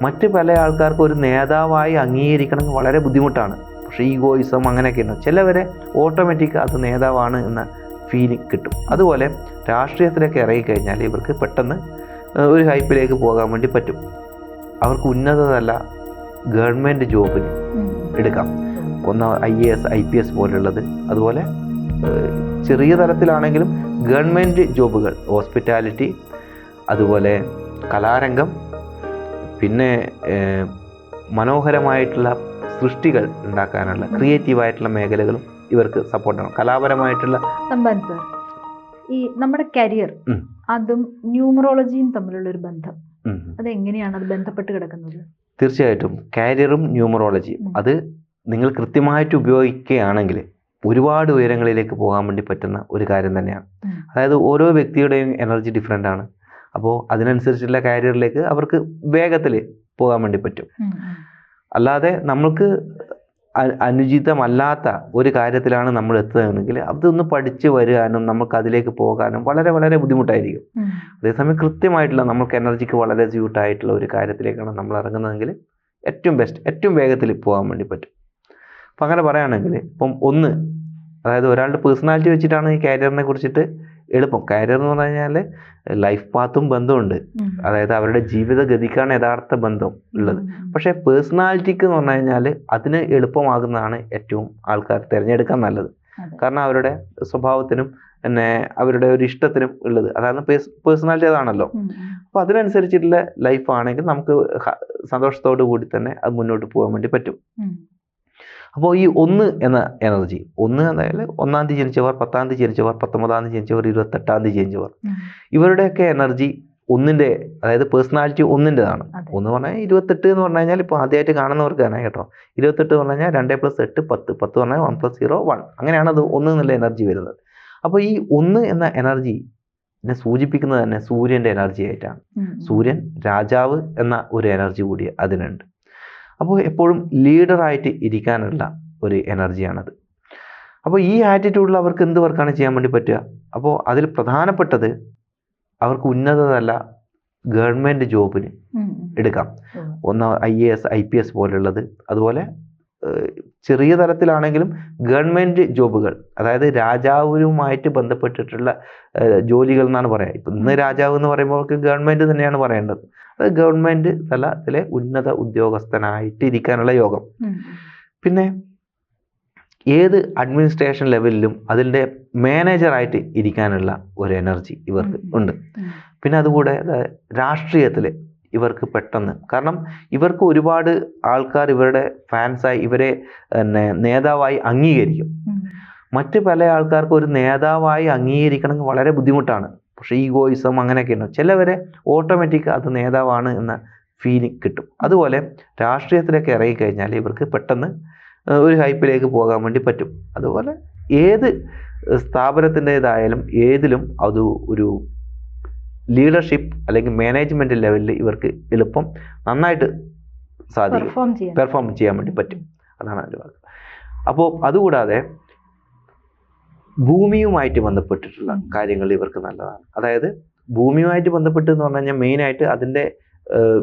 മറ്റ് പല ആൾക്കാർക്ക് ഒരു നേതാവായി അംഗീകരിക്കണമെങ്കിൽ വളരെ ബുദ്ധിമുട്ടാണ്. പക്ഷേ ഈഗോയിസം അങ്ങനെയൊക്കെ ഉണ്ട്. ചിലവരെ ഓട്ടോമാറ്റിക് അത് നേതാവാണ് എന്ന ഫീലിംഗ് കിട്ടും. അതുപോലെ രാഷ്ട്രീയത്തിലേക്ക് ഇറങ്ങിക്കഴിഞ്ഞാൽ ഇവർക്ക് പെട്ടെന്ന് ഒരു ഹൈപ്പിലേക്ക് പോകാൻ വേണ്ടി പറ്റും. അവർക്ക് ഉന്നതതല ഗവൺമെൻറ് ജോബിന് എടുക്കാം. ഒന്ന് IAS IPS പോലുള്ളത്. അതുപോലെ ചെറിയ തലത്തിലാണെങ്കിലും ഗവൺമെൻറ് ജോബുകൾ, ഹോസ്പിറ്റാലിറ്റി, അതുപോലെ കലാരംഗം, പിന്നെ മനോഹരമായിട്ടുള്ള സൃഷ്ടികൾ ഉണ്ടാക്കാനുള്ള ക്രിയേറ്റീവായിട്ടുള്ള മേഖലകളും ഇവർക്ക് സപ്പോർട്ടാണ്. കലാപരമായിട്ടുള്ള സമ്പാൻ സർ, ഈ നമ്മുടെ കരിയർ അതും ന്യൂമറോളജിയും തമ്മിലുള്ള ഒരു ബന്ധം അതെങ്ങനെയാണ് അത് ബന്ധപ്പെട്ട് കിടക്കുന്നത്? തീർച്ചയായിട്ടും കാരിയറും ന്യൂമറോളജിയും അത് നിങ്ങൾ കൃത്യമായിട്ട് ഉപയോഗിക്കുകയാണെങ്കിൽ ഒരുപാട് ഉയരങ്ങളിലേക്ക് പോകാൻ വേണ്ടി പറ്റുന്ന ഒരു കാര്യം തന്നെയാണ്. അതായത് ഓരോ വ്യക്തിയുടെയും എനർജി ഡിഫറെൻ്റ് ആണ്. അപ്പോൾ അതിനനുസരിച്ചുള്ള കാരിയറിലേക്ക് അവർക്ക് വേഗത്തിൽ പോകാൻ വേണ്ടി പറ്റും. അല്ലാതെ നമ്മൾക്ക് അനുചിതമല്ലാത്ത ഒരു കാര്യത്തിലാണ് നമ്മൾ എത്തുന്നതെങ്കിൽ അതൊന്ന് പഠിച്ച് വരാനും നമുക്ക് അതിലേക്ക് പോകാനും വളരെ വളരെ ബുദ്ധിമുട്ടായിരിക്കും. അതേസമയം കൃത്യമായിട്ടുള്ള നമുക്ക് എനർജിക്ക് വളരെ സ്യൂട്ടായിട്ടുള്ള ഒരു കാര്യത്തിലേക്കാണ് നമ്മൾ ഇറങ്ങുന്നതെങ്കിൽ ഏറ്റവും ബെസ്റ്റ്, ഏറ്റവും വേഗത്തിൽ പോകാൻ വേണ്ടി പറ്റും. അപ്പം അങ്ങനെ പറയുകയാണെങ്കിൽ ഇപ്പം അതായത് ഒരാളുടെ പേഴ്സണാലിറ്റി വെച്ചിട്ടാണ് ഈ കാരിയറിനെ കുറിച്ചിട്ട് എളുപ്പം. കാരിയർ എന്ന് പറഞ്ഞു കഴിഞ്ഞാൽ ലൈഫ് പാത്തും ബന്ധമുണ്ട്. അതായത് അവരുടെ ജീവിതഗതിക്കാണ് യഥാർത്ഥ ബന്ധം ഉള്ളത്. പക്ഷേ പേഴ്സണാലിറ്റിക്ക് എന്ന് പറഞ്ഞു കഴിഞ്ഞാൽ അതിന് എളുപ്പമാകുന്നതാണ് ഏറ്റവും ആൾക്കാർ തിരഞ്ഞെടുക്കാൻ നല്ലത്. കാരണം അവരുടെ സ്വഭാവത്തിനും പിന്നെ അവരുടെ ഒരു ഇഷ്ടത്തിനും ഉള്ളത് അതാണ് പേഴ്സണാലിറ്റി, അതാണല്ലോ. അപ്പോൾ അതിനനുസരിച്ചിട്ടുള്ള ലൈഫ് ആണെങ്കിൽ നമുക്ക് സന്തോഷത്തോടു കൂടി തന്നെ അത് മുന്നോട്ട് പോകാൻ വേണ്ടി പറ്റും. അപ്പോൾ ഈ 1 എന്ന എനർജി, 1 എന്നായാൽ 1-ാം തീയതി ജനിച്ചവർ, 10-ാം തീയതി ജനിച്ചവർ, 19-ാം തീയതി ജനിച്ചവർ, 28-ാം തീയതി ജനിച്ചവർ, ഇവരുടെയൊക്കെ എനർജി 1-ന്റെ, അതായത് പേഴ്സണാലിറ്റി 1-ൻ്റെതാണ്. 1 പറഞ്ഞാൽ 28 എന്ന് പറഞ്ഞു കഴിഞ്ഞാൽ ഇപ്പോൾ ആദ്യമായിട്ട് കാണുന്നവർക്കാണ് കേട്ടോ. 28 എന്ന് പറഞ്ഞു കഴിഞ്ഞാൽ 2 + 8 10, 10 പറഞ്ഞാൽ 1 + 0 1, അങ്ങനെയാണ് അത് 1 എന്നുള്ള എനർജി വരുന്നത്. അപ്പോൾ ഈ 1 എന്ന എനർജിനെ സൂചിപ്പിക്കുന്നത് തന്നെ സൂര്യൻ്റെ എനർജി ആയിട്ടാണ്. സൂര്യൻ രാജാവ് എന്ന ഒരു എനർജി കൂടി അതിനുണ്ട്. അപ്പോൾ എപ്പോഴും ലീഡറായിട്ട് ഇരിക്കാനുള്ള ഒരു എനർജിയാണത്. അപ്പോൾ ഈ ആറ്റിറ്റ്യൂഡിൽ അവർക്ക് എന്ത് വർക്കാണ് ചെയ്യാൻ വേണ്ടി പറ്റുക? അപ്പോൾ അതിൽ പ്രധാനപ്പെട്ടത് അവർക്ക് ഉന്നതതല ഗവൺമെൻറ് ജോബിന് എടുക്കാം. ഒന്ന് IAS IPS പോലുള്ളത്. അതുപോലെ ചെറിയ തലത്തിലാണെങ്കിലും ഗവൺമെൻറ് ജോബുകൾ, അതായത് രാജാവുമായിട്ട് ബന്ധപ്പെട്ടിട്ടുള്ള ജോലികൾ എന്നാണ് പറയുക. ഇപ്പം ഇന്ന് രാജാവ് എന്ന് പറയുമ്പോൾ ഗവൺമെൻറ് തന്നെയാണ് പറയേണ്ടത്. അത് ഗവൺമെൻറ് തലത്തിലെ ഉന്നത ഉദ്യോഗസ്ഥനായിട്ട് ഇരിക്കാനുള്ള യോഗം. പിന്നെ ഏത് അഡ്മിനിസ്ട്രേഷൻ ലെവലിലും അതിൻ്റെ മാനേജറായിട്ട് ഇരിക്കാനുള്ള ഒരു എനർജി ഇവർക്ക് ഉണ്ട്. പിന്നെ അതുകൂടെ രാഷ്ട്രീയത്തിൽ ഇവർക്ക് പെട്ടെന്ന്, കാരണം ഇവർക്ക് ഒരുപാട് ആൾക്കാർ ഇവരുടെ ഫാൻസായി ഇവരെ നേതാവായി അംഗീകരിക്കും. മറ്റ് പല ആൾക്കാർക്ക് ഒരു നേതാവായി അംഗീകരിക്കണമെങ്കിൽ വളരെ ബുദ്ധിമുട്ടാണ്. പക്ഷേ ഈഗോയിസം അങ്ങനെയൊക്കെ ഉണ്ട്. ചിലവരെ ഓട്ടോമാറ്റിക് അത് നേതാവാണ് എന്ന ഫീലിംഗ് കിട്ടും. അതുപോലെ രാഷ്ട്രീയത്തിലേക്ക് ഇറങ്ങിക്കഴിഞ്ഞാൽ ഇവർക്ക് പെട്ടെന്ന് ഒരു ഹൈപ്പിലേക്ക് പോകാൻ വേണ്ടി പറ്റും. അതുപോലെ ഏത് സ്ഥാപനത്തിൻ്റെതായാലും ഏതിലും അത് ഒരു ലീഡർഷിപ്പ് അല്ലെങ്കിൽ മാനേജ്മെൻറ്റ് ലെവലിൽ ഇവർക്ക് എളുപ്പം നന്നായിട്ട് സാധിക്കും, പെർഫോം ചെയ്യാൻ വേണ്ടി പറ്റും. അതാണ് അതിൻ്റെ ഭാഗം. അപ്പോൾ അതുകൂടാതെ ഭൂമിയുമായിട്ട് ബന്ധപ്പെട്ടിട്ടുള്ള കാര്യങ്ങൾ ഇവർക്ക് നല്ലതാണ്. അതായത് ഭൂമിയുമായിട്ട് ബന്ധപ്പെട്ട് എന്ന് പറഞ്ഞു കഴിഞ്ഞാൽ മെയിനായിട്ട് അതിൻ്റെ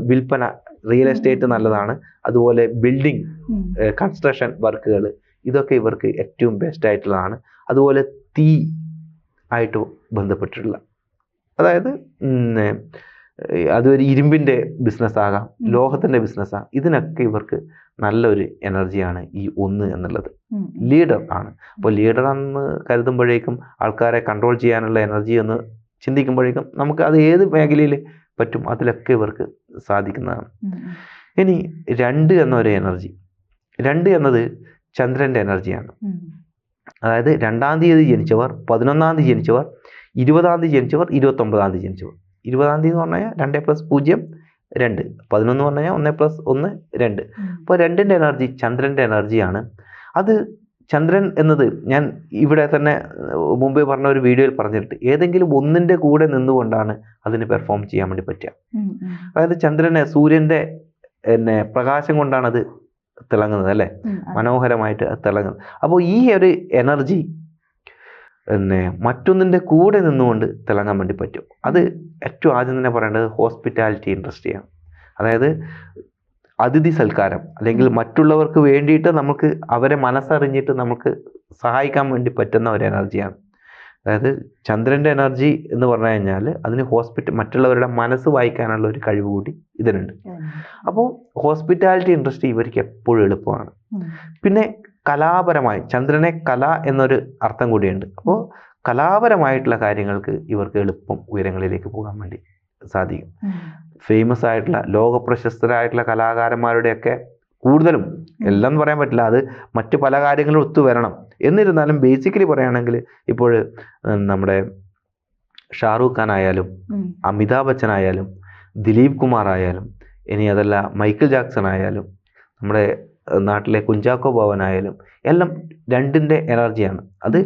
വിൽപ്പന, റിയൽ എസ്റ്റേറ്റ് നല്ലതാണ്. അതുപോലെ ബിൽഡിംഗ്, കൺസ്ട്രക്ഷൻ വർക്കുകൾ, ഇതൊക്കെ ഇവർക്ക് ഏറ്റവും ബെസ്റ്റ് ആയിട്ടുള്ളതാണ്. അതുപോലെ തീ ആയിട്ട് ബന്ധപ്പെട്ടിട്ടുള്ള, അതായത് അതൊരു ഇരുമ്പിൻ്റെ ബിസിനസ്സാകാം, ലോഹത്തിൻ്റെ ബിസിനസ്സാകാം, ഇതിനൊക്കെ ഇവർക്ക് നല്ലൊരു എനർജിയാണ് ഈ 1 എന്നുള്ളത്. ലീഡർ ആണ്. അപ്പോൾ ലീഡർ എന്ന് കരുതുമ്പോഴേക്കും ആൾക്കാരെ കൺട്രോൾ ചെയ്യാനുള്ള എനർജി എന്ന് ചിന്തിക്കുമ്പോഴേക്കും നമുക്ക് അത് ഏത് മേഖലയിൽ പറ്റും, അതിലൊക്കെ ഇവർക്ക് സാധിക്കുന്നതാണ്. ഇനി 2 എന്നൊരു എനർജി, 2 എന്നത് ചന്ദ്രൻ്റെ എനർജിയാണ്. അതായത് 2-ാം തീയതി ജനിച്ചവർ, 11-ാം തീയതി ജനിച്ചവർ, 20-ാം തീയതി ജനിച്ചവർ, 29-ാം തീയതി ജനിച്ചവർ. 20-ാം തീയതി എന്ന് പറഞ്ഞാൽ 2 + 0 2, 11 എന്ന് പറഞ്ഞു കഴിഞ്ഞാൽ 1 + 1 2. അപ്പോൾ 2-ൻ്റെ എനർജി ചന്ദ്രൻ്റെ എനർജിയാണ്. അത് ചന്ദ്രൻ എന്നത് ഞാൻ ഇവിടെ തന്നെ മുമ്പേ പറഞ്ഞ ഒരു വീഡിയോയിൽ പറഞ്ഞിട്ട്, ഏതെങ്കിലും 1-ൻ്റെ കൂടെ നിന്നുകൊണ്ടാണ് അതിന് പെർഫോം ചെയ്യാൻ വേണ്ടി പറ്റുക. അതായത് ചന്ദ്രനെ സൂര്യൻ്റെ പ്രകാശം കൊണ്ടാണ് അത് തിളങ്ങുന്നത്, അല്ലേ, മനോഹരമായിട്ട് അത് തിളങ്ങുന്നത്. അപ്പോൾ ഈ ഒരു എനർജി മറ്റൊന്നിൻ്റെ കൂടെ നിന്നുകൊണ്ട് തിളങ്ങാൻ വേണ്ടി പറ്റും. അത് ഏറ്റവും ആദ്യം തന്നെ പറയേണ്ടത് ഹോസ്പിറ്റാലിറ്റി ഇൻഡസ്ട്രിയാണ്. അതായത് അതിഥി സൽക്കാരം, അല്ലെങ്കിൽ മറ്റുള്ളവർക്ക് വേണ്ടിയിട്ട് നമുക്ക് അവരെ മനസ്സറിഞ്ഞിട്ട് നമുക്ക് സഹായിക്കാൻ വേണ്ടി പറ്റുന്ന ഒരു എനർജിയാണ്. അതായത് ചന്ദ്രൻ്റെ എനർജി എന്ന് പറഞ്ഞു കഴിഞ്ഞാൽ അതിന് മറ്റുള്ളവരുടെ മനസ്സ് വായിക്കാനുള്ള ഒരു കഴിവ് കൂടി ഇതിനുണ്ട്. അപ്പോൾ ഹോസ്പിറ്റാലിറ്റി ഇൻഡസ്ട്രി ഇവർക്ക് എപ്പോഴും എളുപ്പമാണ്. പിന്നെ കലാപരമായി ചന്ദ്രനെ കല എന്നൊരു അർത്ഥം കൂടിയുണ്ട്. അപ്പോൾ കലാപരമായിട്ടുള്ള കാര്യങ്ങൾക്ക് ഇവർക്ക് എളുപ്പം ഉയരങ്ങളിലേക്ക് പോകാൻ വേണ്ടി സാധിക്കും. ഫേമസ് ആയിട്ടുള്ള ലോക പ്രശസ്തരായിട്ടുള്ള കലാകാരന്മാരുടെയൊക്കെ കൂടുതലും, എല്ലാം എന്ന് പറയാൻ പറ്റില്ല, അത് മറ്റു പല കാര്യങ്ങളും ഒത്തുവരണം. എന്നിരുന്നാലും ബേസിക്കലി പറയുകയാണെങ്കിൽ ഇപ്പോൾ നമ്മുടെ ഷാറൂഖ് ഖാൻ ആയാലും അമിതാഭ് ബച്ചൻ ആയാലും ദിലീപ് കുമാർ ആയാലും ഇനി അതല്ല മൈക്കിൾ ജാക്സൺ ആയാലും നമ്മുടെ നാട്ടിലെ കുഞ്ചാക്കോ ബോബൻ ആയാലും എല്ലാം രണ്ടിൻ്റെ എനർജിയാണ്. അത്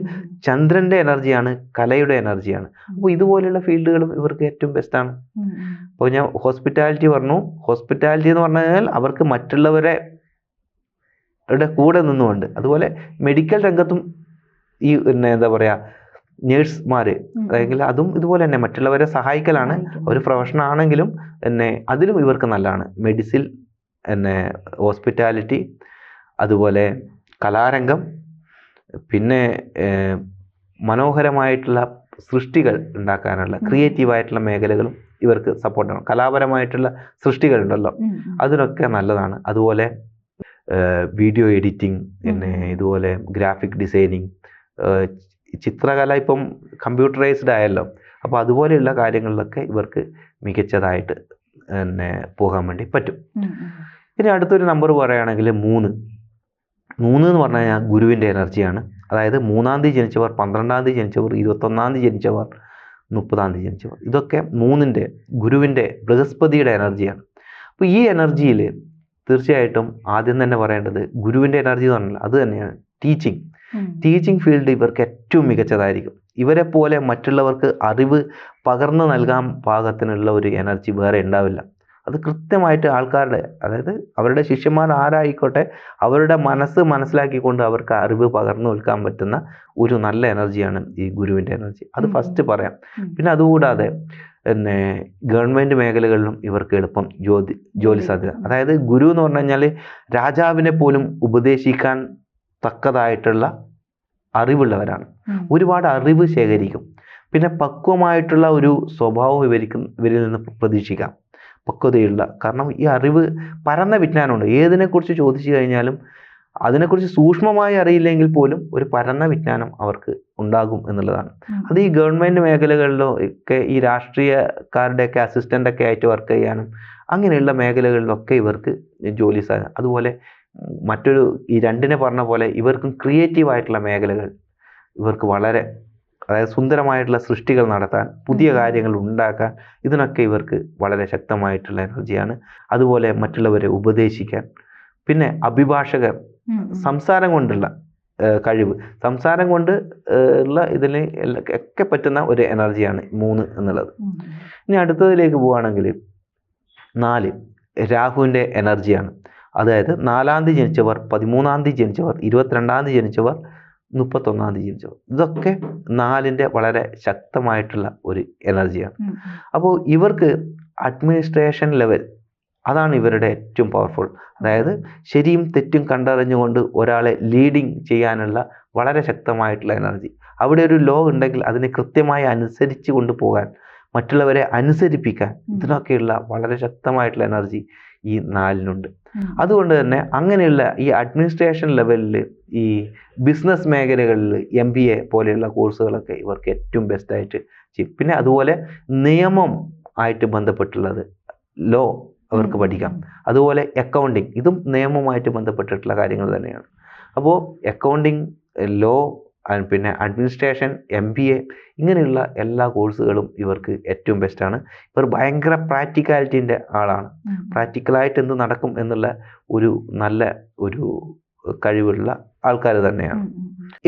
ചന്ദ്രൻ്റെ എനർജിയാണ്, കലയുടെ എനർജിയാണ്. അപ്പോൾ ഇതുപോലെയുള്ള ഫീൽഡുകളും ഇവർക്ക് ഏറ്റവും ബെസ്റ്റാണ്. അപ്പോൾ ഞാൻ ഹോസ്പിറ്റാലിറ്റി പറഞ്ഞു. ഹോസ്പിറ്റാലിറ്റി എന്ന് പറഞ്ഞു കഴിഞ്ഞാൽ അവർക്ക് മറ്റുള്ളവരെ കൂടെ നിന്നുകൊണ്ട്, അതുപോലെ മെഡിക്കൽ രംഗത്തും ഈ എന്താ പറയുക നേഴ്സുമാർ, അല്ലെങ്കിൽ അതും ഇതുപോലെ തന്നെ മറ്റുള്ളവരെ സഹായിക്കലാണ് ഒരു പ്രൊഫഷൻ ആണെങ്കിലും തന്നെ അതിലും ഇവർക്ക് നല്ലതാണ്. മെഡിസിൻ പിന്നെ ഹോസ്പിറ്റാലിറ്റി, അതുപോലെ കലാരംഗം, പിന്നെ മനോഹരമായിട്ടുള്ള സൃഷ്ടികൾ ഉണ്ടാക്കാനുള്ള ക്രിയേറ്റീവായിട്ടുള്ള മേഖലകളും ഇവർക്ക് സപ്പോർട്ടാണ്. കലാപരമായിട്ടുള്ള സൃഷ്ടികളുണ്ടല്ലോ അതിനൊക്കെ നല്ലതാണ്. അതുപോലെ വീഡിയോ എഡിറ്റിംഗ്, പിന്നെ ഇതുപോലെ ഗ്രാഫിക് ഡിസൈനിങ്, ചിത്രകല ഇപ്പം കമ്പ്യൂട്ടറൈസ്ഡ് ആയല്ലോ. അപ്പോൾ അതുപോലെയുള്ള കാര്യങ്ങളിലൊക്കെ ഇവർക്ക് മികച്ചതായിട്ട് പിന്നെ പോകാൻ വേണ്ടി പറ്റും. ഇനി അടുത്തൊരു നമ്പർ പറയുകയാണെങ്കിൽ 3 എന്ന് പറഞ്ഞു കഴിഞ്ഞാൽ ഗുരുവിൻ്റെ എനർജിയാണ്. അതായത് 3-ാം തീയതി ജനിച്ചവർ, 12-ാം തീയതി ജനിച്ചവർ, 21-ാം തീയതി ജനിച്ചവർ, 30-ാം തീയതി ജനിച്ചവർ, ഇതൊക്കെ 3-ന്റെ ഗുരുവിൻ്റെ ബൃഹസ്പതിയുടെ എനർജിയാണ്. അപ്പോൾ ഈ എനർജിയിൽ തീർച്ചയായിട്ടും ആദ്യം തന്നെ പറയേണ്ടത് ഗുരുവിൻ്റെ എനർജി എന്ന് പറഞ്ഞാൽ അത് തന്നെയാണ് ടീച്ചിങ് ഫീൽഡ് ഇവർക്ക് ഏറ്റവും മികച്ചതായിരിക്കും. ഇവരെ പോലെ മറ്റുള്ളവർക്ക് അറിവ് പകർന്നു നൽകാൻ പാകത്തിനുള്ള ഒരു എനർജി വേറെ ഉണ്ടാവില്ല. അത് കൃത്യമായിട്ട് ആൾക്കാരുടെ, അതായത് അവരുടെ ശിഷ്യന്മാർ ആരായിക്കോട്ടെ, അവരുടെ മനസ്സ് മനസ്സിലാക്കിക്കൊണ്ട് അവർക്ക് അറിവ് പകർന്നു നൽകാൻ പറ്റുന്ന ഒരു നല്ല എനർജിയാണ് ഈ ഗുരുവിൻ്റെ എനർജി. അത് ഫസ്റ്റ് പറയാം. പിന്നെ അതുകൂടാതെ പിന്നെ ഗവൺമെൻറ് മേഖലകളിലും ഇവർക്ക് എളുപ്പം ജോലി സാധ്യത. അതായത് ഗുരു എന്ന് പറഞ്ഞു കഴിഞ്ഞാൽ രാജാവിനെ പോലും ഉപദേശിക്കാൻ തക്കതായിട്ടുള്ള അറിവുള്ളവരാണ്. ഒരുപാട് അറിവ് ശേഖരിക്കും. പിന്നെ പക്വമായിട്ടുള്ള ഒരു സ്വഭാവം ഇവരിൽ നിന്ന് പ്രതീക്ഷിക്കാം, പക്വതയുള്ള. കാരണം ഈ അറിവ് പരന്ന വിജ്ഞാനമുണ്ട്. ഏതിനെക്കുറിച്ച് ചോദിച്ചു കഴിഞ്ഞാലും അതിനെക്കുറിച്ച് സൂക്ഷ്മമായി അറിയില്ലെങ്കിൽ പോലും ഒരു പരന്ന വിജ്ഞാനം അവർക്ക് ഉണ്ടാകും എന്നുള്ളതാണ്. അത് ഈ ഗവൺമെൻറ് മേഖലകളിലോ ഒക്കെ ഈ രാഷ്ട്രീയക്കാരുടെയൊക്കെ അസിസ്റ്റൻ്റൊക്കെ ആയിട്ട് വർക്ക് ചെയ്യാനും അങ്ങനെയുള്ള മേഖലകളിലൊക്കെ ഇവർക്ക് ജോലി സാധ്യത. അതുപോലെ മറ്റൊരു ഈ 2-നെ പറഞ്ഞ പോലെ ഇവർക്കും ക്രിയേറ്റീവായിട്ടുള്ള മേഖലകൾ ഇവർക്ക് വളരെ, അതായത് സുന്ദരമായിട്ടുള്ള സൃഷ്ടികൾ നടത്താൻ, പുതിയ കാര്യങ്ങൾ ഉണ്ടാക്കാൻ, ഇതിനൊക്കെ ഇവർക്ക് വളരെ ശക്തമായിട്ടുള്ള എനർജിയാണ്. അതുപോലെ മറ്റുള്ളവരെ ഉപദേശിക്കാൻ, പിന്നെ അഭിഭാഷകർ, സംസാരം കൊണ്ടുള്ള കഴിവ്, സംസാരം കൊണ്ട് ഉള്ള ഇതിന് ഒക്കെ പറ്റുന്ന ഒരു എനർജിയാണ് 3 എന്നുള്ളത്. ഇനി അടുത്തതിലേക്ക് പോവുകയാണെങ്കിൽ 4 രാഹുവിൻ്റെ എനർജിയാണ്. അതായത് 4-ാം തീയതി ജനിച്ചവർ, 13-ാം തീയതി ജനിച്ചവർ, 22-ാം തീയതി ജനിച്ചവർ, 31-ാം തീയതി ജനിച്ചവർ, ഇതൊക്കെ 4-ന്റെ വളരെ ശക്തമായിട്ടുള്ള ഒരു എനർജിയാണ്. അപ്പോൾ ഇവർക്ക് അഡ്മിനിസ്ട്രേഷൻ ലെവൽ അതാണ് ഇവരുടെ ഏറ്റവും പവർഫുൾ. അതായത് ശരിയും തെറ്റും കണ്ടറിഞ്ഞുകൊണ്ട് ഒരാളെ ലീഡിങ് ചെയ്യാനുള്ള വളരെ ശക്തമായിട്ടുള്ള എനർജി. അവിടെ ഒരു ലോ ഉണ്ടെങ്കിൽ അതിനെ കൃത്യമായി അനുസരിച്ച് കൊണ്ടുപോകാൻ, മറ്റുള്ളവരെ അനുസരിപ്പിക്കാൻ, ഇതിനൊക്കെയുള്ള വളരെ ശക്തമായിട്ടുള്ള എനർജി ഈ 4-നുണ്ട്. അതുകൊണ്ട് തന്നെ അങ്ങനെയുള്ള ഈ അഡ്മിനിസ്ട്രേഷൻ ലെവലിൽ ഈ ബിസിനസ് മേഖലകളിൽ MBA പോലെയുള്ള കോഴ്സുകളൊക്കെ ഇവർക്ക് ഏറ്റവും ബെസ്റ്റായിട്ട് ചെയ്യും. പിന്നെ അതുപോലെ നിയമം ആയിട്ട് ബന്ധപ്പെട്ടുള്ളത് ലോ അവർക്ക് പഠിക്കാം. അതുപോലെ അക്കൗണ്ടിങ്, ഇതും നിയമവുമായിട്ട് ബന്ധപ്പെട്ടിട്ടുള്ള കാര്യങ്ങൾ തന്നെയാണ്. അപ്പോൾ അക്കൗണ്ടിങ്, ലോ, പിന്നെ അഡ്മിനിസ്ട്രേഷൻ, MBA ഇങ്ങനെയുള്ള എല്ലാ കോഴ്സുകളും ഇവർക്ക് ഏറ്റവും ബെസ്റ്റാണ്. ഇവർ ഭയങ്കര പ്രാക്ടിക്കാലിറ്റീൻ്റെ ആളാണ്. പ്രാക്ടിക്കലായിട്ട് എന്ത് നടക്കും എന്നുള്ള ഒരു നല്ല ഒരു കഴിവുള്ള ആൾക്കാർ തന്നെയാണ്.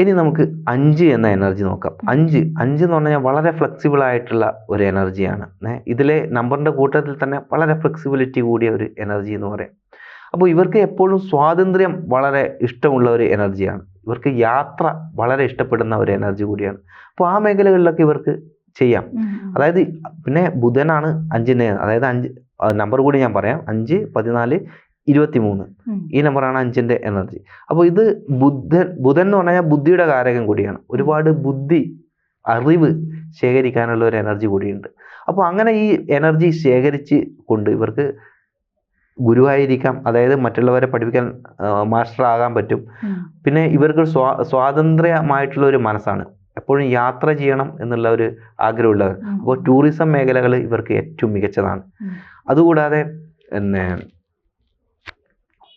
ഇനി നമുക്ക് 5 എന്ന എനർജി നോക്കാം. 5 എന്ന് പറഞ്ഞാൽ വളരെ ഫ്ലെക്സിബിൾ ആയിട്ടുള്ള ഒരു എനർജിയാണ്. ഇതിലെ നമ്പറിൻ്റെ കൂട്ടത്തിൽ തന്നെ വളരെ ഫ്ലെക്സിബിലിറ്റി കൂടിയ ഒരു എനർജി എന്ന് പറയാം. അപ്പോൾ ഇവർക്ക് എപ്പോഴും സ്വാതന്ത്ര്യം വളരെ ഇഷ്ടമുള്ള ഒരു എനർജിയാണ്. ഇവർക്ക് യാത്ര വളരെ ഇഷ്ടപ്പെടുന്ന ഒരു എനർജി കൂടിയാണ്. അപ്പോൾ ആ മേഖലകളിലൊക്കെ ഇവർക്ക് ചെയ്യാം. അതായത് പിന്നെ ബുധനാണ് 5-ന്, അതായത് നമ്പർ കൂടി ഞാൻ പറയാം, 5, 14, 23. ഈ നമ്പറാണ് 5ന്റെ എനർജി. അപ്പോൾ ഇത് ബുധൻ എന്ന് പറഞ്ഞാൽ ബുദ്ധിയുടെ കാരകം കൂടിയാണ്. ഒരുപാട് ബുദ്ധി, അറിവ് ശേഖരിക്കാനുള്ള ഒരു എനർജി കൂടിയുണ്ട്. അപ്പോൾ അങ്ങനെ ഈ എനർജി ശേഖരിച്ച് കൊണ്ട് ഇവർക്ക് ഗുരുവായിരിക്കാം, അതായത് മറ്റുള്ളവരെ പഠിപ്പിക്കാൻ മാസ്റ്റർ ആകാൻ പറ്റും. പിന്നെ ഇവർക്ക് സ്വാതന്ത്ര്യമായിട്ടുള്ള ഒരു മനസ്സാണ്, എപ്പോഴും യാത്ര ചെയ്യണം എന്നുള്ള ഒരു ആഗ്രഹമുള്ളവർ. അപ്പോൾ ടൂറിസം മേഖലകൾ ഇവർക്ക് ഏറ്റവും മികച്ചതാണ്. അതുകൂടാതെ പിന്നെ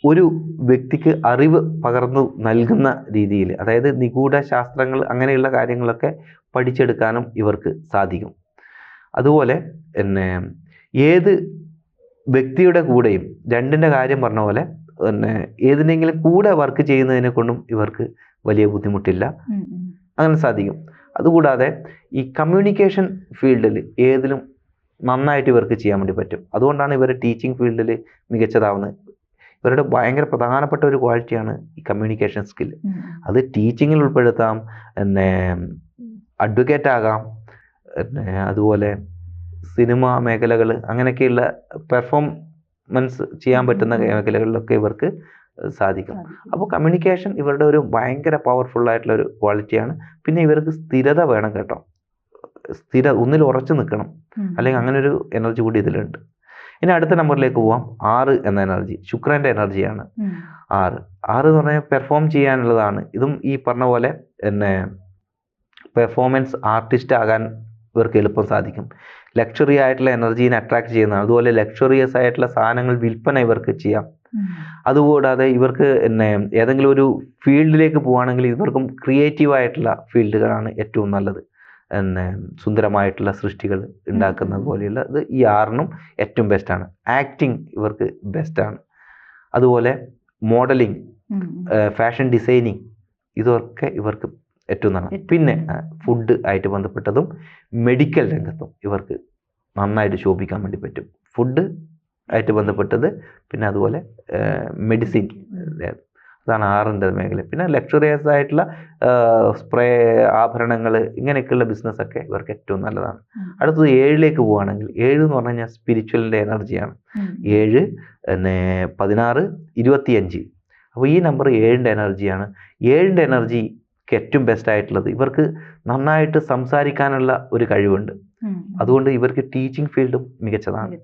ഒരു വ്യക്തിക്ക് അറിവ് പകർന്നു നൽകുന്ന രീതിയിൽ, അതായത് നിഗൂഢ ശാസ്ത്രങ്ങൾ അങ്ങനെയുള്ള കാര്യങ്ങളൊക്കെ പഠിച്ചെടുക്കാനും ഇവർക്ക് സാധിക്കും. അതുപോലെ പിന്നെ ഏത് വ്യക്തിയുടെ കൂടെയും, രണ്ടിൻ്റെ കാര്യം പറഞ്ഞ പോലെ പിന്നെ ഏതിനെങ്കിലും കൂടെ വർക്ക് ചെയ്യുന്നതിനെ കൊണ്ടും ഇവർക്ക് വലിയ ബുദ്ധിമുട്ടില്ല, അങ്ങനെ സാധിക്കും. അതുകൂടാതെ ഈ കമ്മ്യൂണിക്കേഷൻ ഫീൽഡിൽ ഏതിലും നന്നായിട്ട് ഇവർക്ക് ചെയ്യാൻ വേണ്ടി പറ്റും. അതുകൊണ്ടാണ് ഇവർ ടീച്ചിങ് ഫീൽഡിൽ മികച്ചതാവുന്നത്. ഇവരുടെ ഭയങ്കര പ്രധാനപ്പെട്ട ഒരു ക്വാളിറ്റിയാണ് ഈ കമ്മ്യൂണിക്കേഷൻ സ്കില്ല്. അത് ടീച്ചിങ്ങിൽ ഉൾപ്പെടുത്താം, പിന്നെ അഡ്വക്കേറ്റ് ആകാം, പിന്നെ അതുപോലെ സിനിമ മേഖലകൾ, അങ്ങനെയൊക്കെയുള്ള പെർഫോമൻസ് ചെയ്യാൻ പറ്റുന്ന മേഖലകളിലൊക്കെ ഇവർക്ക് സാധിക്കും. അപ്പോൾ കമ്മ്യൂണിക്കേഷൻ ഇവരുടെ ഒരു ഭയങ്കര പവർഫുൾ ആയിട്ടുള്ള ഒരു ക്വാളിറ്റിയാണ്. പിന്നെ ഇവർക്ക് സ്ഥിരത വേണം കേട്ടോ, ഒന്നിൽ ഉറച്ചു നിൽക്കണം, അല്ലെങ്കിൽ അങ്ങനെ ഒരു എനർജി കൂടി ഇതിലുണ്ട്. ഇനി അടുത്ത നമ്പറിലേക്ക് പോവാം. 6 എന്ന എനർജി ശുക്രൻ്റെ എനർജിയാണ്. 6 എന്ന് പറഞ്ഞാൽ പെർഫോം ചെയ്യാനുള്ളതാണ്. ഇതും ഈ പറഞ്ഞ പോലെ പിന്നെ പെർഫോമൻസ് ആർട്ടിസ്റ്റ് ആകാൻ ഇവർക്ക് എളുപ്പം സാധിക്കും. ലക്ഷറി ആയിട്ടുള്ള എനർജീനെ അട്രാക്ട് ചെയ്യുന്നതാണ്. അതുപോലെ ലക്ഷറിയസ് ആയിട്ടുള്ള സാധനങ്ങൾ വിൽപ്പന ഇവർക്ക് ചെയ്യാം. അതുകൂടാതെ ഇവർക്ക് പിന്നെ ഏതെങ്കിലും ഒരു ഫീൽഡിലേക്ക് പോവുകയാണെങ്കിൽ ഇവർക്കും ക്രിയേറ്റീവായിട്ടുള്ള ഫീൽഡുകളാണ് ഏറ്റവും നല്ലത്. പിന്നെ സുന്ദരമായിട്ടുള്ള സൃഷ്ടികൾ ഉണ്ടാക്കുന്നത് പോലെയുള്ള ഇത് ഈ 6നും ഏറ്റവും ബെസ്റ്റാണ്. ആക്ടിങ് ഇവർക്ക് ബെസ്റ്റാണ്. അതുപോലെ മോഡലിംഗ്, ഫാഷൻ ഡിസൈനിങ്, ഇതൊക്കെ ഇവർക്ക് ഏറ്റവും നല്ലതാണ്. പിന്നെ ഫുഡ് ആയിട്ട് ബന്ധപ്പെട്ടതും മെഡിക്കൽ രംഗത്തും ഇവർക്ക് നന്നായിട്ട് ശോഭിക്കാൻ വേണ്ടി പറ്റും. ഫുഡ് ആയിട്ട് ബന്ധപ്പെട്ടത്, പിന്നെ അതുപോലെ മെഡിസിൻ, അതാണ് 6ൻ്റെ മേഖല. പിന്നെ ലക്ഷറിയസ് ആയിട്ടുള്ള സ്പ്രേ, ആഭരണങ്ങൾ, ഇങ്ങനെയൊക്കെയുള്ള ബിസിനസ്സൊക്കെ ഇവർക്ക് ഏറ്റവും നല്ലതാണ്. അടുത്തത് 7ലേക്ക് പോവുകയാണെങ്കിൽ, 7 എന്ന് പറഞ്ഞു കഴിഞ്ഞാൽ സ്പിരിച്വലിൻ്റെ എനർജിയാണ്. 7, പിന്നെ 16, 25. അപ്പോൾ ഈ നമ്പർ 7ൻ്റെ എനർജിയാണ്. 7ൻ്റെ എനർജിക്ക് ഏറ്റവും ബെസ്റ്റ് ആയിട്ടുള്ളത് ഇവർക്ക് നന്നായിട്ട് സംസാരിക്കാനുള്ള ഒരു കഴിവുണ്ട്. അതുകൊണ്ട് ഇവർക്ക് ടീച്ചിങ് ഫീൽഡും മികച്ചതാണ്.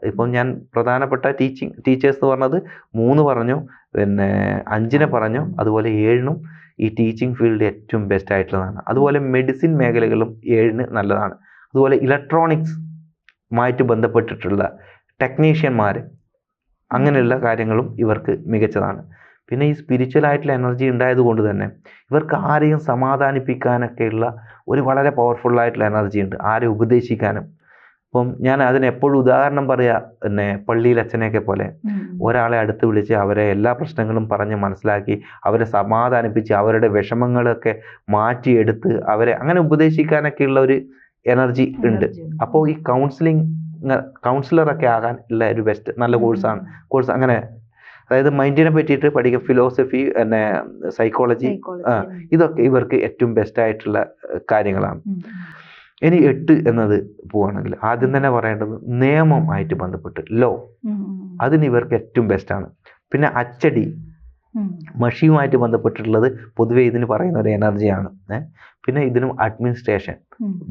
ഇപ്പം ഞാൻ പ്രധാനപ്പെട്ട ടീച്ചേഴ്സ് എന്ന് പറഞ്ഞത് 3 പറഞ്ഞു, പിന്നെ 5നെ പറഞ്ഞു, അതുപോലെ 7നും ഈ ടീച്ചിങ് ഫീൽഡ് ഏറ്റവും ബെസ്റ്റ് ആയിട്ടുള്ളതാണ്. അതുപോലെ മെഡിസിൻ മേഖലകളും 7ന് നല്ലതാണ്. അതുപോലെ ഇലക്ട്രോണിക്സുമായിട്ട് ബന്ധപ്പെട്ടിട്ടുള്ള ടെക്നീഷ്യന്മാർ, അങ്ങനെയുള്ള കാര്യങ്ങളും ഇവർക്ക് മികച്ചതാണ്. പിന്നെ ഈ സ്പിരിച്വൽ ആയിട്ടുള്ള എനർജി ഉണ്ടായത് കൊണ്ട് തന്നെ ഇവർക്ക് ആരെയും സമാധാനിപ്പിക്കാനൊക്കെയുള്ള ഒരു വളരെ പവർഫുള്ളായിട്ടുള്ള എനർജി ഉണ്ട്, ആരെ ഉപദേശിക്കാനും. അപ്പം ഞാൻ അതിനെപ്പോഴും ഉദാഹരണം പറയാ, പിന്നെ പള്ളിയിൽ അച്ഛനെയൊക്കെ പോലെ ഒരാളെ അടുത്ത് വിളിച്ച് അവരെ എല്ലാ പ്രശ്നങ്ങളും പറഞ്ഞ് മനസ്സിലാക്കി അവരെ സമാധാനിപ്പിച്ച് അവരുടെ വിഷമങ്ങളൊക്കെ മാറ്റിയെടുത്ത് അവരെ അങ്ങനെ ഉപദേശിക്കാനൊക്കെയുള്ള ഒരു എനർജി ഉണ്ട്. അപ്പോൾ ഈ കൗൺസിലറൊക്കെ ആകാൻ ഉള്ള ഒരു ബെസ്റ്റ് നല്ല കോഴ്സ് അങ്ങനെ, അതായത് മൈൻഡിനെ പറ്റിയിട്ട് പഠിക്കുക, ഫിലോസഫി, പിന്നെ സൈക്കോളജി, ഇതൊക്കെ ഇവർക്ക് ഏറ്റവും ബെസ്റ്റ് ആയിട്ടുള്ള കാര്യങ്ങളാണ്. ഇനി 8 എന്നത് പോവുകയാണെങ്കിൽ ആദ്യം തന്നെ പറയേണ്ടത് നിയമമായിട്ട് ബന്ധപ്പെട്ട് ലോ, അതിന് ഇവർക്ക് ഏറ്റവും ബെസ്റ്റാണ്. പിന്നെ അച്ചടി, മഷിയുമായിട്ട് ബന്ധപ്പെട്ടിട്ടുള്ളത് പൊതുവെ ഇതിന് പറയുന്ന ഒരു എനർജിയാണ്. പിന്നെ ഇതിനും അഡ്മിനിസ്ട്രേഷൻ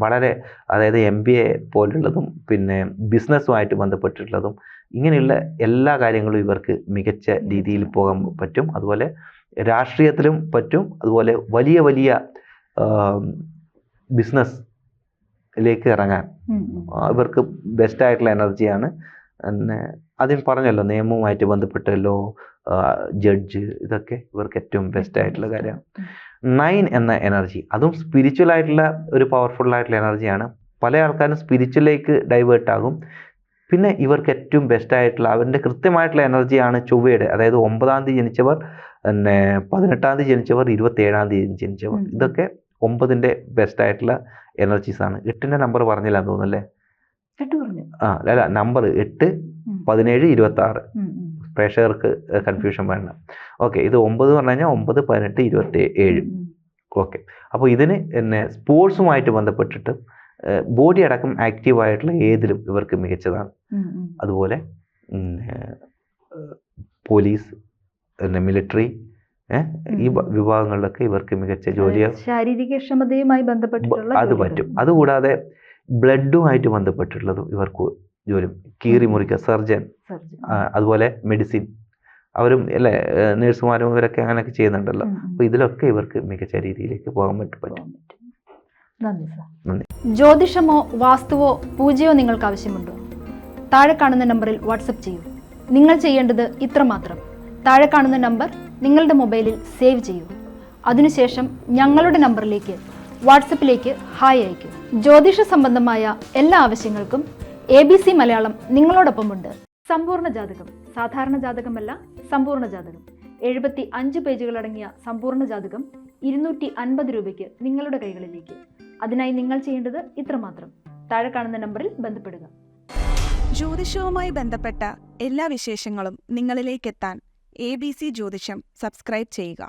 വളരെ, അതായത് MBA പോലുള്ളതും പിന്നെ ബിസിനസ്സുമായിട്ട് ബന്ധപ്പെട്ടിട്ടുള്ളതും ഇങ്ങനെയുള്ള എല്ലാ കാര്യങ്ങളും ഇവർക്ക് മികച്ച രീതിയിൽ പോകാൻ പറ്റും. അതുപോലെ രാഷ്ട്രീയത്തിലും പറ്റും. അതുപോലെ വലിയ വലിയ ബിസിനസ്സിലേക്ക് ഇറങ്ങാൻ ഇവർക്ക് ബെസ്റ്റ് ആയിട്ടുള്ള എനർജിയാണ്. പിന്നെ അതിന് പറഞ്ഞല്ലോ നിയമവുമായിട്ട് ബന്ധപ്പെട്ട് ലോ, ജഡ്ജ്, ഇതൊക്കെ ഇവർക്ക് ഏറ്റവും ബെസ്റ്റ് ആയിട്ടുള്ള കാര്യമാണ്. 9 എന്ന എനർജി അതും സ്പിരിച്വൽ ആയിട്ടുള്ള ഒരു പവർഫുൾ ആയിട്ടുള്ള എനർജിയാണ്. പല ആൾക്കാരും സ്പിരിച്വലിലേക്ക് ഡൈവേർട്ട് ആകും. പിന്നെ ഇവർക്ക് ഏറ്റവും ബെസ്റ്റ് ആയിട്ടുള്ള അവരുടെ കൃത്യമായിട്ടുള്ള എനർജിയാണ് ചൊവ്വയുടെ, അതായത് 9-ാം തീയതി ജനിച്ചവർ, പിന്നെ 18-ാം തീയതി ജനിച്ചവർ, 27-ാം തീയതി ജനിച്ചവർ, ഇതൊക്കെ 9ൻ്റെ ബെസ്റ്റ് ആയിട്ടുള്ള എനർജീസാണ്. 8ൻ്റെ നമ്പർ പറഞ്ഞില്ല എന്ന് തോന്നുന്നല്ലേ? അല്ല, നമ്പർ 8, 17, 26. പ്രേക്ഷകർക്ക് കൺഫ്യൂഷൻ വേണ്ട. ഓക്കെ, ഇത് 9 എന്ന് പറഞ്ഞു കഴിഞ്ഞാൽ 9, 18, 27. ഓക്കെ, അപ്പോൾ ഇതിന് പിന്നെ സ്പോർട്സുമായിട്ട് ബന്ധപ്പെട്ടിട്ട് ബോഡി അടക്കം ആക്റ്റീവായിട്ടുള്ള ഏതിലും ഇവർക്ക് മികച്ചതാണ്. അതുപോലെ പോലീസ്, പിന്നെ മിലിറ്ററി, ഈ വിഭാഗങ്ങളിലൊക്കെ ഇവർക്ക് മികച്ച ജോലിയാണ്. ശാരീരികക്ഷമതയുമായി ബന്ധപ്പെട്ടിട്ടുള്ള അത് പറ്റും. അതുകൂടാതെ ബ്ലഡുമായിട്ട് ബന്ധപ്പെട്ടിട്ടുള്ളതും ഇവർക്ക് ജോലി, കീറി മുറിക്കുക, സർജൻ, അതുപോലെ മെഡിസിൻ, അവരും അല്ലേ, നേഴ്സുമാരും ഇവരൊക്കെ അങ്ങനെയൊക്കെ ചെയ്യുന്നുണ്ടല്ലോ. അപ്പോൾ ഇതിലൊക്കെ ഇവർക്ക് മികച്ച രീതിയിലേക്ക് പോകാൻ പറ്റും. നന്ദി സർ. ജ്യോതിഷമോ വാസ്തുവോ പൂജയോ നിങ്ങൾക്ക് ആവശ്യമുണ്ടോ? താഴെ കാണുന്ന നമ്പറിൽ വാട്സപ്പ് ചെയ്യൂ. നിങ്ങൾ ചെയ്യേണ്ടത് ഇത്രമാത്രം: താഴെ കാണുന്ന നമ്പർ നിങ്ങളുടെ മൊബൈലിൽ സേവ് ചെയ്യൂ. അതിനുശേഷം ഞങ്ങളുടെ നമ്പറിലേക്ക് വാട്സപ്പിലേക്ക് ഹായ് അയക്കൂ. ജ്യോതിഷ സംബന്ധമായ എല്ലാ ആവശ്യങ്ങൾക്കും ABC മലയാളം നിങ്ങളോടൊപ്പമുണ്ട്. സമ്പൂർണ്ണ ജാതകം, സാധാരണ ജാതകമല്ല, സമ്പൂർണ്ണ ജാതകം. 75 പേജുകളടങ്ങിയ സമ്പൂർണ്ണ ജാതകം 250 രൂപയ്ക്ക് നിങ്ങളുടെ കൈകളിലേക്ക്. അതിനായി നിങ്ങൾ ചെയ്യേണ്ടത് ഇത്രമാത്രം: താഴെ കാണുന്ന നമ്പറിൽ ബന്ധപ്പെടുക. ജ്യോതിഷവുമായി ബന്ധപ്പെട്ട എല്ലാ വിശേഷങ്ങളും നിങ്ങളിലേക്കെത്താൻ ABC ജ്യോതിഷം സബ്സ്ക്രൈബ് ചെയ്യുക.